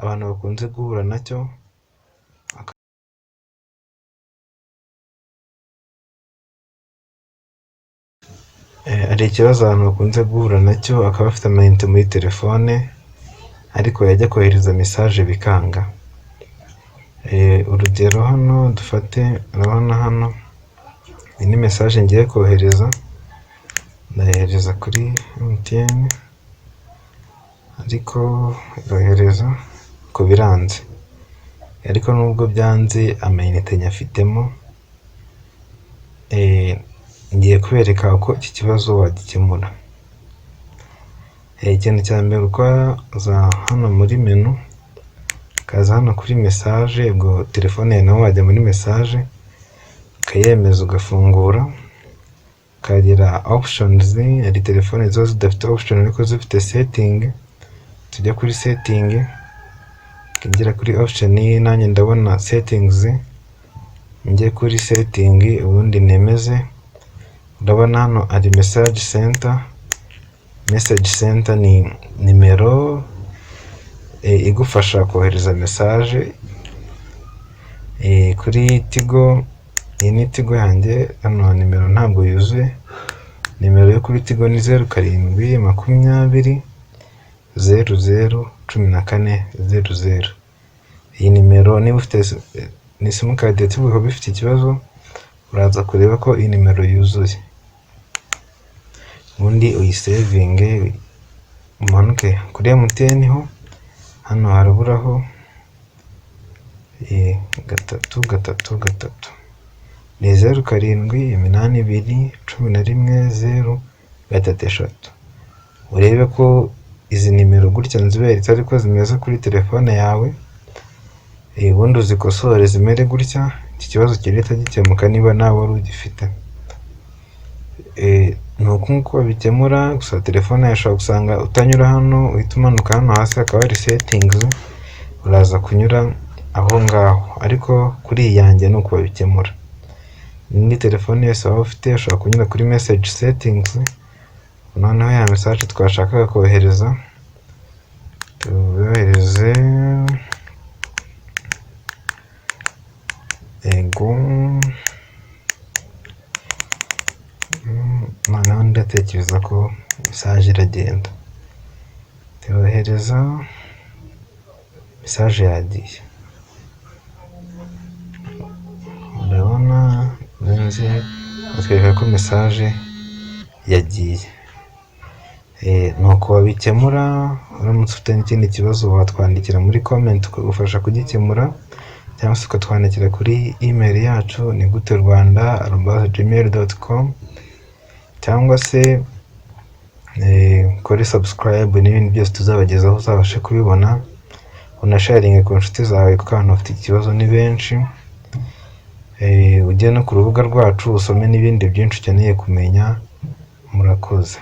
abantu bakunze guhura nacyo hari ikibazo abantu bakunze guhura nacyo, akaba afite amayinite muri telefone ariko yajya kohereza mesaje bikanga. Urugero hano dufate, urabona hano iyi ni mesaje ngiye kohereza, ndayohereza kuri MTN ariko irohereza ko biranze, ariko nubwo byanze amayinite nyafitemo. Ngiye kubereka uko iki kibazo wagikemura. Ikintu cya mbere ukaza hano muri menu, ukaza hano kuri mesaje, ubwo telefone yawe nawe wajya muri mesaje ukayemeza ugafungura, ukagira options. Hari telefone ziba zidafite option ariko zifite setting, tujya kuri setting, ukagera kuri option. Nanjye ndabona settings, njye kuri setting ubundi nemeze. Urabona hano ari message center. Message center ni nimero igufasha kohereza message. Kuri Tigo, iyi ni Tigo yanjye, hano nimero ntabwo yuzuye. Nimero yo kuri Tigo ni 0720001400. Iyi nimero niba ufite ni simukadi ya Tigo ukaba ifite ikibazo, uraza kureba ko iyi nimero yuzuye, ubundi uyisevinge umanuke kuri MTN ho. Hano haraburaho 333 ni 0782111033. urebe ko izi nimero gutya nziberetse ariko zimeze kuri telefone yawe, ubundi uzikosore zimere gutya, iki kibazo kirahita gikemuka niba nawe wari ugifite. Ni uko nguko babikemura. Gusa telefone yawe ushobora gusanga utanyura hano, uhita umanuka hano hasi hakaba hari settings, uraza kunyura aho ngaho, ariko kuri iyi yanjye ni uko babikemura. Indi telefone yose waba ufite ushobora kunyura kuri message settings, noneho ya message twashakaga kohereza tuyohereze. Noneho ndatekereza ko message iragenda, tuyohereza message yagiye. Urabona nzi batwereka ko message yagiye. Nuko wabikemura. Uramutse ufite n'ikindi kibazo watwandikira muri comment tukagufasha kugikemura, cyangwa se ukatwandikira kuri email yacu ni guterwanda@gmail.com, cyangwa se kuri subscribe n'ibindi byose tuzabagezaho uzabashe kubibona. Unasharinge ku nshuti zawe kuko abantu bafite ikibazo ni benshi. Ujye no ku rubuga rwacu usome n'ibindi byinshi ukeneye kumenya. Murakoze.